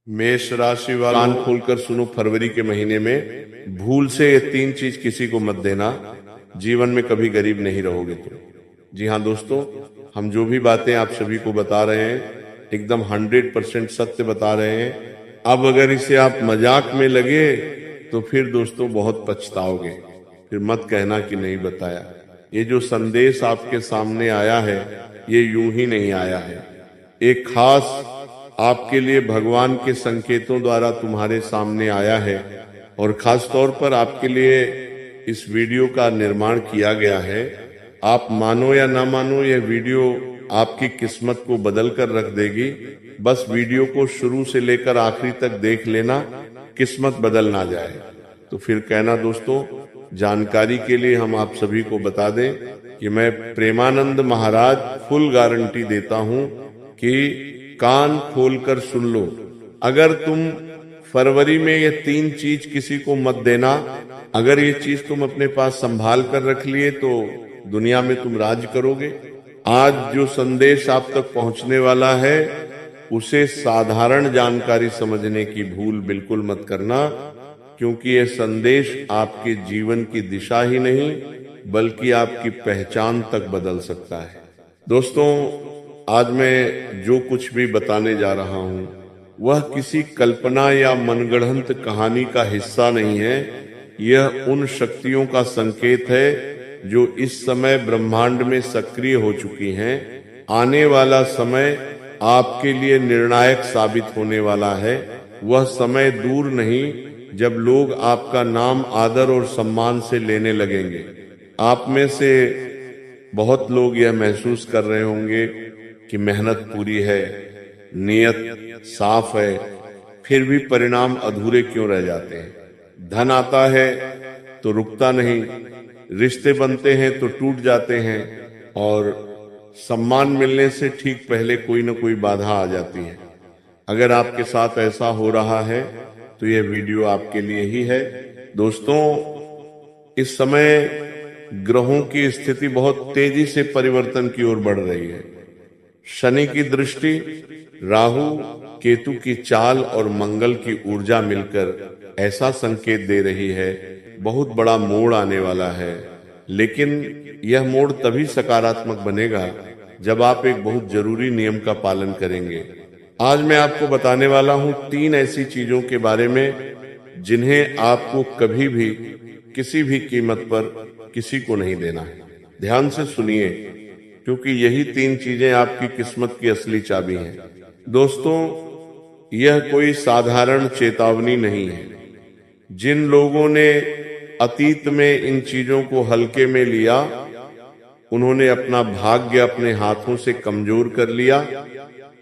मेष राशि वालों, कान खोलकर सुनो। फरवरी के महीने में भूल से ये 3 चीज किसी को मत देना, जीवन में कभी गरीब नहीं रहोगे तुम। जी हाँ दोस्तों, हम जो भी बातें आप सभी को बता रहे हैं एकदम 100% सत्य बता रहे हैं। अब अगर इसे आप मजाक में लगे तो फिर दोस्तों बहुत पछताओगे, फिर मत कहना कि नहीं बताया। ये जो संदेश आपके सामने आया है ये यूं ही नहीं आया है, एक खास आपके लिए भगवान के संकेतों द्वारा तुम्हारे सामने आया है और खास तौर पर आपके लिए इस वीडियो का निर्माण किया गया है। आप मानो या ना मानो, यह वीडियो आपकी किस्मत को बदल कर रख देगी। बस वीडियो को शुरू से लेकर आखिरी तक देख लेना, किस्मत बदल ना जाए तो फिर कहना। दोस्तों, जानकारी के लिए हम आप सभी को बता दें कि मैं प्रेमानंद महाराज फुल गारंटी देता हूं कि कान खोलकर सुन लो। अगर तुम फरवरी में ये 3 चीज किसी को मत देना, अगर ये चीज तुम अपने पास संभाल कर रख लिए तो दुनिया में तुम राज करोगे। आज जो संदेश आप तक पहुंचने वाला है उसे साधारण जानकारी समझने की भूल बिल्कुल मत करना, क्योंकि यह संदेश आपके जीवन की दिशा ही नहीं बल्कि आपकी पहचान तक बदल सकता है। दोस्तों, आज मैं जो कुछ भी बताने जा रहा हूं वह किसी कल्पना या मनगढ़ंत कहानी का हिस्सा नहीं है। यह उन शक्तियों का संकेत है जो इस समय ब्रह्मांड में सक्रिय हो चुकी हैं। आने वाला समय आपके लिए निर्णायक साबित होने वाला है। वह समय दूर नहीं जब लोग आपका नाम आदर और सम्मान से लेने लगेंगे। आप में से बहुत लोग यह महसूस कर रहे होंगे कि मेहनत पूरी है, नियत साफ है, फिर भी परिणाम अधूरे क्यों रह जाते हैं। धन आता है तो रुकता नहीं, रिश्ते बनते हैं तो टूट जाते हैं और सम्मान मिलने से ठीक पहले कोई न कोई बाधा आ जाती है। अगर आपके साथ ऐसा हो रहा है तो यह वीडियो आपके लिए ही है। दोस्तों, इस समय ग्रहों की स्थिति बहुत तेजी से परिवर्तन की ओर बढ़ रही है। शनि की दृष्टि, राहु केतु की चाल और मंगल की ऊर्जा मिलकर ऐसा संकेत दे रही है बहुत बड़ा मोड़ आने वाला है। लेकिन यह मोड़ तभी सकारात्मक बनेगा जब आप एक बहुत जरूरी नियम का पालन करेंगे। आज मैं आपको बताने वाला हूं 3 ऐसी चीजों के बारे में जिन्हें आपको कभी भी किसी भी कीमत पर किसी को नहीं देना है। ध्यान से सुनिए, क्योंकि यही 3 चीजें आपकी किस्मत की असली चाबी हैं। दोस्तों, यह कोई साधारण चेतावनी नहीं है। जिन लोगों ने अतीत में इन चीजों को हल्के में लिया, उन्होंने अपना भाग्य अपने हाथों से कमजोर कर लिया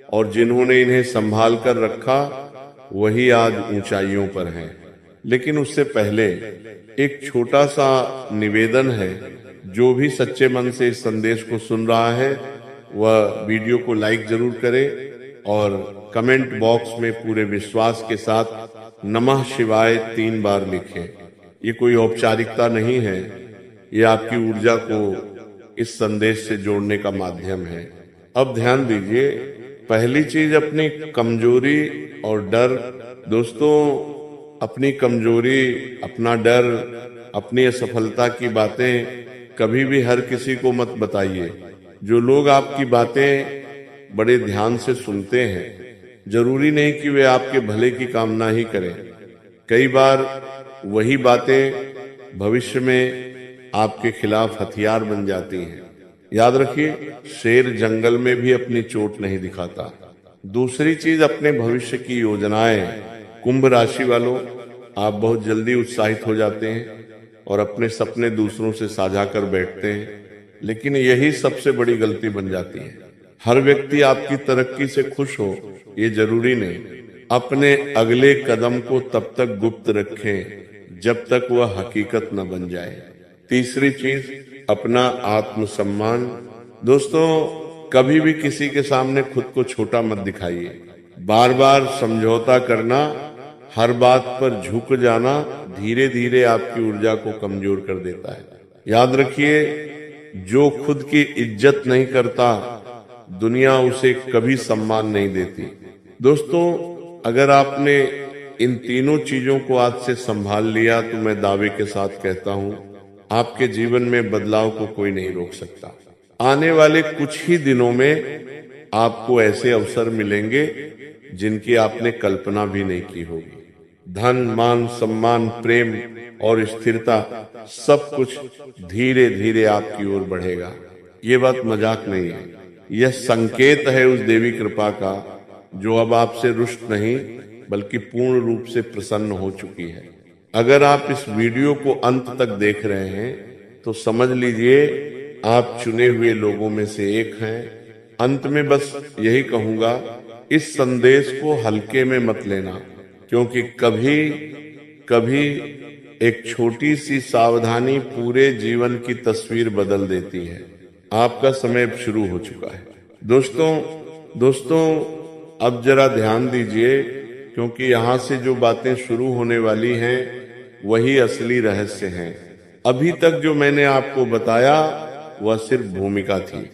और जिन्होंने इन्हें संभाल कर रखा वही आज ऊंचाइयों पर हैं। लेकिन उससे पहले एक छोटा सा निवेदन है। जो भी सच्चे मन से इस संदेश को सुन रहा है वह वीडियो को लाइक जरूर करे और कमेंट बॉक्स में पूरे विश्वास के साथ नमः शिवाय 3 बार लिखे। ये कोई औपचारिकता नहीं है, ये आपकी ऊर्जा को इस संदेश से जोड़ने का माध्यम है। अब ध्यान दीजिए, पहली चीज अपनी कमजोरी और डर। दोस्तों, अपनी कमजोरी, अपना डर, अपनी असफलता की बातें कभी भी हर किसी को मत बताइए। जो लोग आपकी बातें बड़े ध्यान से सुनते हैं, जरूरी नहीं कि वे आपके भले की कामना ही करें। कई बार वही बातें भविष्य में आपके खिलाफ हथियार बन जाती हैं। याद रखिए, शेर जंगल में भी अपनी चोट नहीं दिखाता। दूसरी चीज, अपने भविष्य की योजनाएं। कुंभ राशि वालों, आप बहुत जल्दी उत्साहित हो जाते हैं और अपने सपने दूसरों से साझा कर बैठते हैं, लेकिन यही सबसे बड़ी गलती बन जाती है। हर व्यक्ति आपकी तरक्की से खुश हो ये जरूरी नहीं। अपने अगले कदम को तब तक गुप्त रखें जब तक वह हकीकत न बन जाए। तीसरी चीज, अपना आत्मसम्मान। दोस्तों, कभी भी किसी के सामने खुद को छोटा मत दिखाइए। बार बार समझौता करना, हर बात पर झुक जाना धीरे धीरे आपकी ऊर्जा को कमजोर कर देता है। याद रखिए, जो खुद की इज्जत नहीं करता दुनिया उसे कभी सम्मान नहीं देती। दोस्तों, अगर आपने इन तीनों चीजों को आज से संभाल लिया तो मैं दावे के साथ कहता हूं, आपके जीवन में बदलाव को कोई नहीं रोक सकता। आने वाले कुछ ही दिनों में आपको ऐसे अवसर मिलेंगे जिनकी आपने कल्पना भी नहीं की होगी। धन, मान, सम्मान, प्रेम और स्थिरता सब कुछ धीरे धीरे आपकी ओर बढ़ेगा। ये बात मजाक नहीं है, यह संकेत है उस देवी कृपा का जो अब आपसे रुष्ट नहीं बल्कि पूर्ण रूप से प्रसन्न हो चुकी है। अगर आप इस वीडियो को अंत तक देख रहे हैं तो समझ लीजिए आप चुने हुए लोगों में से एक हैं। अंत में बस यही कहूंगा, इस संदेश को हल्के में मत लेना, क्योंकि कभी कभी एक छोटी सी सावधानी पूरे जीवन की तस्वीर बदल देती है। आपका समय शुरू हो चुका है। दोस्तों अब जरा ध्यान दीजिए, क्योंकि यहाँ से जो बातें शुरू होने वाली हैं वही असली रहस्य हैं। अभी तक जो मैंने आपको बताया वह सिर्फ भूमिका थी।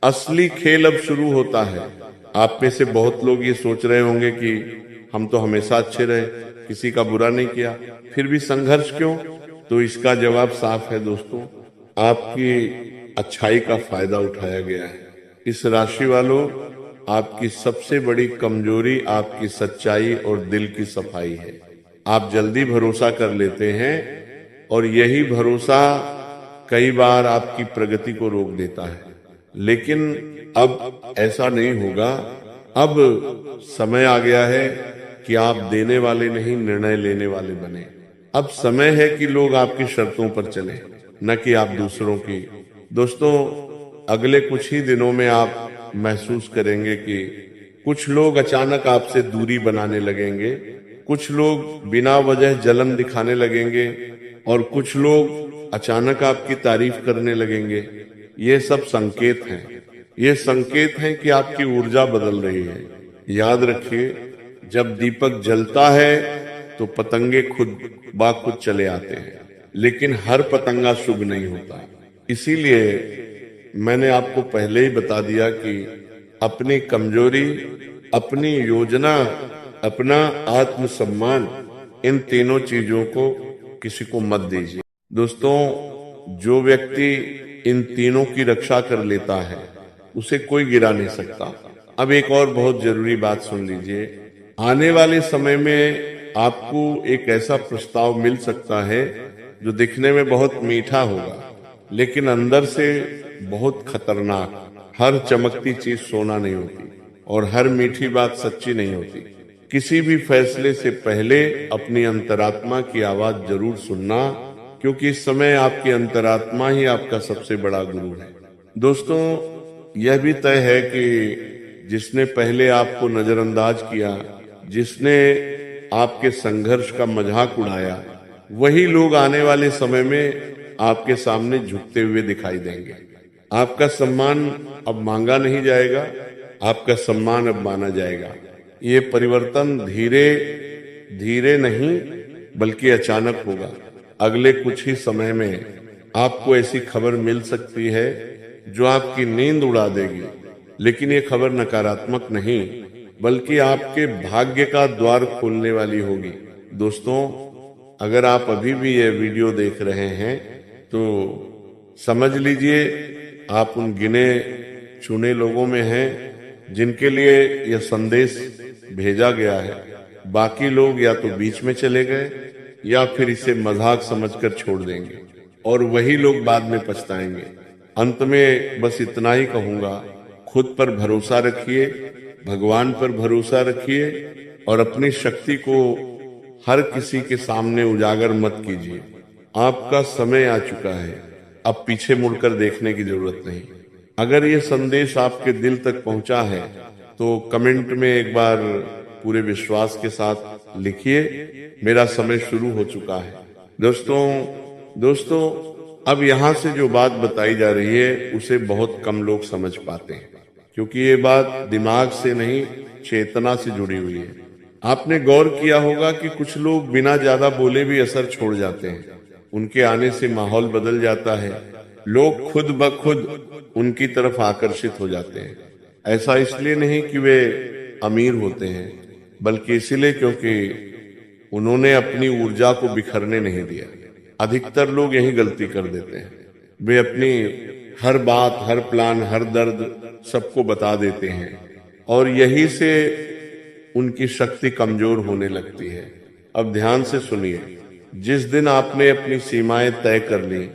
असली खेल अब शुरू होता है। आप में से बहुत लोग ये सोच रहे होंगे कि हम तो हमेशा अच्छे रहे, किसी का बुरा नहीं किया, फिर भी संघर्ष क्यों? तो इसका जवाब साफ है दोस्तों, आपकी अच्छाई का फायदा उठाया गया है। इस राशि वालों, आपकी सबसे बड़ी कमजोरी आपकी सच्चाई और दिल की सफाई है। आप जल्दी भरोसा कर लेते हैं और यही भरोसा कई बार आपकी प्रगति को रोक देता है। लेकिन अब ऐसा नहीं होगा। अब समय आ गया है कि आप देने वाले नहीं, निर्णय लेने वाले बने। अब समय है कि लोग आपकी शर्तों पर चले, न कि आप दूसरों की। दोस्तों, अगले कुछ ही दिनों में आप महसूस करेंगे कि कुछ लोग अचानक आपसे दूरी बनाने लगेंगे, कुछ लोग बिना वजह जलन दिखाने लगेंगे और कुछ लोग अचानक आपकी तारीफ करने लगेंगे। ये सब संकेत हैं। ये संकेत हैं कि आपकी ऊर्जा बदल रही है। याद रखिए, जब दीपक जलता है तो पतंगे खुद ब खुद चले आते हैं, लेकिन हर पतंगा शुभ नहीं होता। इसीलिए मैंने आपको पहले ही बता दिया कि अपनी कमजोरी, अपनी योजना, अपना आत्मसम्मान, इन तीनों चीजों को किसी को मत दीजिए। दोस्तों, जो व्यक्ति इन तीनों की रक्षा कर लेता है उसे कोई गिरा नहीं सकता। अब एक और बहुत जरूरी बात सुन लीजिए। आने वाले समय में आपको एक ऐसा प्रस्ताव मिल सकता है जो दिखने में बहुत मीठा होगा, लेकिन अंदर से बहुत खतरनाक। हर चमकती चीज सोना नहीं होती और हर मीठी बात सच्ची नहीं होती। किसी भी फैसले से पहले अपनी अंतरात्मा की आवाज जरूर सुनना, क्योंकि इस समय आपकी अंतरात्मा ही आपका सबसे बड़ा गुरु है। दोस्तों, यह भी तय है कि जिसने पहले आपको नजरअंदाज किया, जिसने आपके संघर्ष का मजाक उड़ाया, वही लोग आने वाले समय में आपके सामने झुकते हुए दिखाई देंगे। आपका सम्मान अब मांगा नहीं जाएगा, आपका सम्मान अब माना जाएगा। ये परिवर्तन धीरे धीरे नहीं बल्कि अचानक होगा। अगले कुछ ही समय में आपको ऐसी खबर मिल सकती है जो आपकी नींद उड़ा देगी, लेकिन ये खबर नकारात्मक नहीं बल्कि आपके भाग्य का द्वार खोलने वाली होगी। दोस्तों, अगर आप अभी भी ये वीडियो देख रहे हैं तो समझ लीजिए आप उन गिने चुने लोगों में हैं जिनके लिए यह संदेश भेजा गया है। बाकी लोग या तो बीच में चले गए या फिर इसे मजाक समझकर छोड़ देंगे और वही लोग बाद में पछताएंगे। अंत में बस इतना ही कहूंगा, खुद पर भरोसा रखिए, भगवान पर भरोसा रखिए और अपनी शक्ति को हर किसी के सामने उजागर मत कीजिए। आपका समय आ चुका है, अब पीछे मुड़कर देखने की जरूरत नहीं। अगर ये संदेश आपके दिल तक पहुंचा है तो कमेंट में एक बार पूरे विश्वास के साथ लिखिए, मेरा समय शुरू हो चुका है। दोस्तों, अब यहाँ से जो बात बताई जा रही है उसे बहुत कम लोग समझ पाते हैं, क्योंकि ये बात दिमाग से नहीं चेतना से जुड़ी हुई है। आपने गौर किया होगा कि कुछ लोग बिना ज्यादा बोले भी असर छोड़ जाते हैं। उनके आने से माहौल बदल जाता है, लोग खुद ब खुद उनकी तरफ आकर्षित हो जाते हैं। ऐसा इसलिए नहीं कि वे अमीर होते हैं, बल्कि इसीलिए क्योंकि उन्होंने अपनी ऊर्जा को बिखरने नहीं दिया। अधिकतर लोग यही गलती कर देते हैं, वे अपनी हर बात, हर प्लान, हर दर्द सबको बता देते हैं और यही से उनकी शक्ति कमजोर होने लगती है। अब ध्यान से सुनिए, जिस दिन आपने अपनी सीमाएं तय कर ली,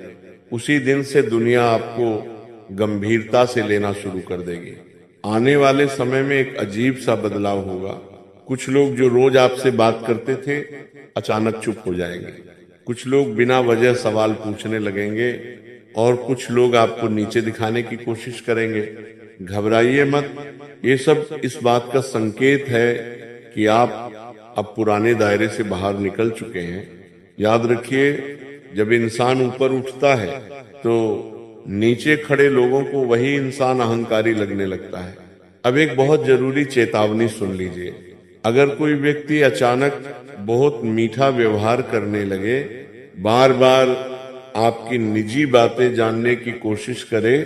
उसी दिन से दुनिया आपको गंभीरता से लेना शुरू कर देगी। आने वाले समय में एक अजीब सा बदलाव होगा। कुछ लोग जो रोज आपसे बात करते थे, अचानक चुप हो जाएंगे। कुछ लोग बिना वजह सवाल पूछने लगेंगे और कुछ लोग आपको नीचे दिखाने की कोशिश करेंगे। घबराइए मत, ये सब इस बात का संकेत है कि आप अब पुराने दायरे से बाहर निकल चुके हैं। याद रखिए, जब इंसान ऊपर उठता है तो नीचे खड़े लोगों को वही इंसान अहंकारी लगने लगता है। अब एक बहुत जरूरी चेतावनी सुन लीजिए। अगर कोई व्यक्ति अचानक बहुत मीठा व्यवहार करने लगे, बार बार आपकी निजी बातें जानने की कोशिश करे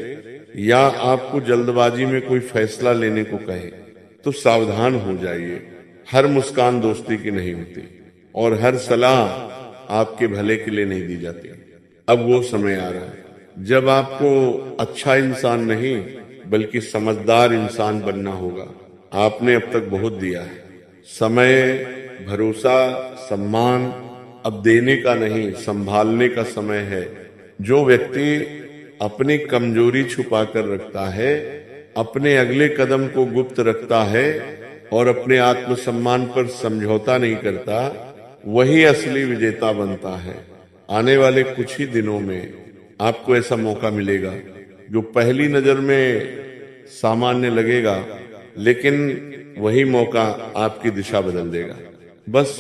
या आपको जल्दबाजी में कोई फैसला लेने को कहे, तो सावधान हो जाइए। हर मुस्कान दोस्ती की नहीं होती और हर सलाह आपके भले के लिए नहीं दी जाती। अब वो समय आ रहा है जब आपको अच्छा इंसान नहीं बल्कि समझदार इंसान बनना होगा। आपने अब तक बहुत दिया है। समय, भरोसा, सम्मान अब देने का नहीं, संभालने का समय है। जो व्यक्ति अपनी कमजोरी छुपा कर रखता है, अपने अगले कदम को गुप्त रखता है और अपने आत्मसम्मान पर समझौता नहीं करता, वही असली विजेता बनता है। आने वाले कुछ ही दिनों में आपको ऐसा मौका मिलेगा जो पहली नजर में सामान्य लगेगा, लेकिन वही मौका आपकी दिशा बदल देगा। बस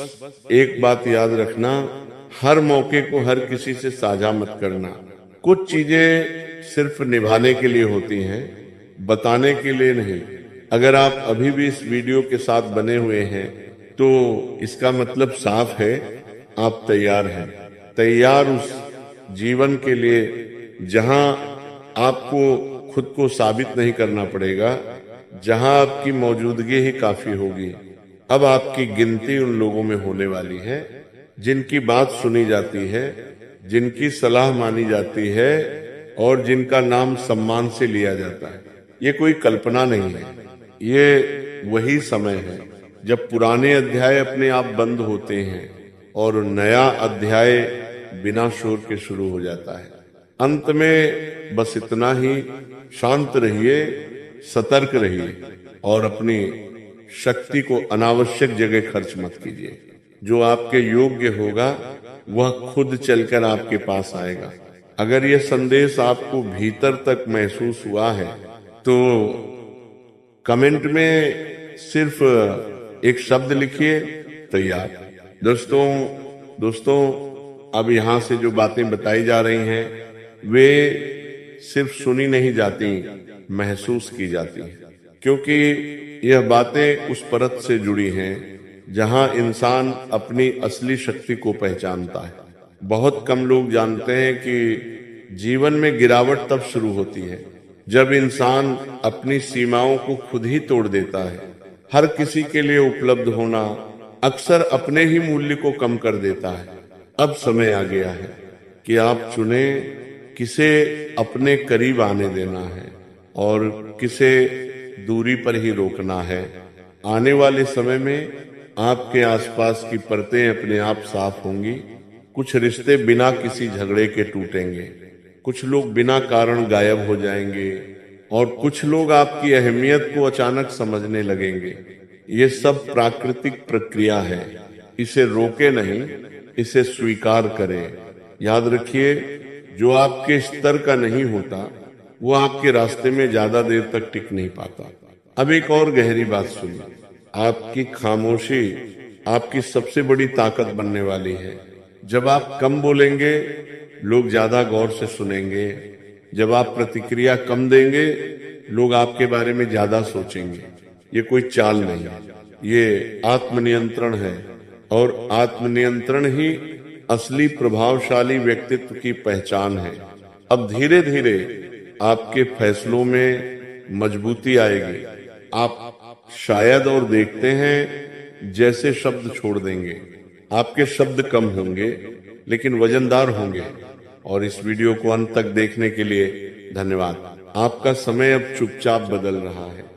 एक बात याद रखना, हर मौके को हर किसी से साझा मत करना। कुछ चीजें सिर्फ निभाने के लिए होती हैं, बताने के लिए नहीं। अगर आप अभी भी इस वीडियो के साथ बने हुए हैं तो इसका मतलब साफ है, आप तैयार हैं। तैयार उस जीवन के लिए जहां आपको खुद को साबित नहीं करना पड़ेगा, जहां आपकी मौजूदगी ही काफी होगी। अब आपकी गिनती उन लोगों में होने वाली है जिनकी बात सुनी जाती है, जिनकी सलाह मानी जाती है और जिनका नाम सम्मान से लिया जाता है। ये कोई कल्पना नहीं है, ये वही समय है जब पुराने अध्याय अपने आप बंद होते हैं और नया अध्याय बिना शोर के शुरू हो जाता है। अंत में बस इतना ही, शांत रहिए, सतर्क रहिए और अपनी शक्ति को अनावश्यक जगह खर्च मत कीजिए। जो आपके योग्य होगा वह खुद चलकर आपके पास आएगा। अगर यह संदेश आपको भीतर तक महसूस हुआ है तो कमेंट में सिर्फ एक शब्द लिखिए, तैयार। दोस्तों अब यहाँ से जो बातें बताई जा रही हैं वे सिर्फ सुनी नहीं जाती, महसूस की जाती हैं, क्योंकि यह बातें उस परत से जुड़ी हैं जहां इंसान अपनी असली शक्ति को पहचानता है। बहुत कम लोग जानते हैं कि जीवन में गिरावट तब शुरू होती है जब इंसान अपनी सीमाओं को खुद ही तोड़ देता है। हर किसी के लिए उपलब्ध होना अक्सर अपने ही मूल्य को कम कर देता है। अब समय आ गया है कि आप चुने किसे अपने करीब आने देना है और किसे दूरी पर ही रोकना है। आने वाले समय में आपके आसपास की परतें अपने आप साफ होंगी। कुछ रिश्ते बिना किसी झगड़े के टूटेंगे, कुछ लोग बिना कारण गायब हो जाएंगे और कुछ लोग आपकी अहमियत को अचानक समझने लगेंगे। ये सब प्राकृतिक प्रक्रिया है, इसे रोके नहीं, इसे स्वीकार करें। याद रखिए, जो आपके स्तर का नहीं होता वो आपके रास्ते में ज्यादा देर तक टिक नहीं पाता। अब एक और गहरी बात सुनिए, आपकी खामोशी आपकी सबसे बड़ी ताकत बनने वाली है। जब आप कम बोलेंगे लोग ज्यादा गौर से सुनेंगे। जब आप प्रतिक्रिया कम देंगे लोग आपके बारे में ज्यादा सोचेंगे। ये कोई चाल नहीं, ये आत्मनियंत्रण है और आत्मनियंत्रण ही असली प्रभावशाली व्यक्तित्व की पहचान है। अब धीरे धीरे आपके फैसलों में मजबूती आएगी। आप शायद और देखते हैं जैसे शब्द छोड़ देंगे। आपके शब्द कम होंगे लेकिन वजनदार होंगे। और इस वीडियो को अंत तक देखने के लिए धन्यवाद। आपका समय अब चुपचाप बदल रहा है।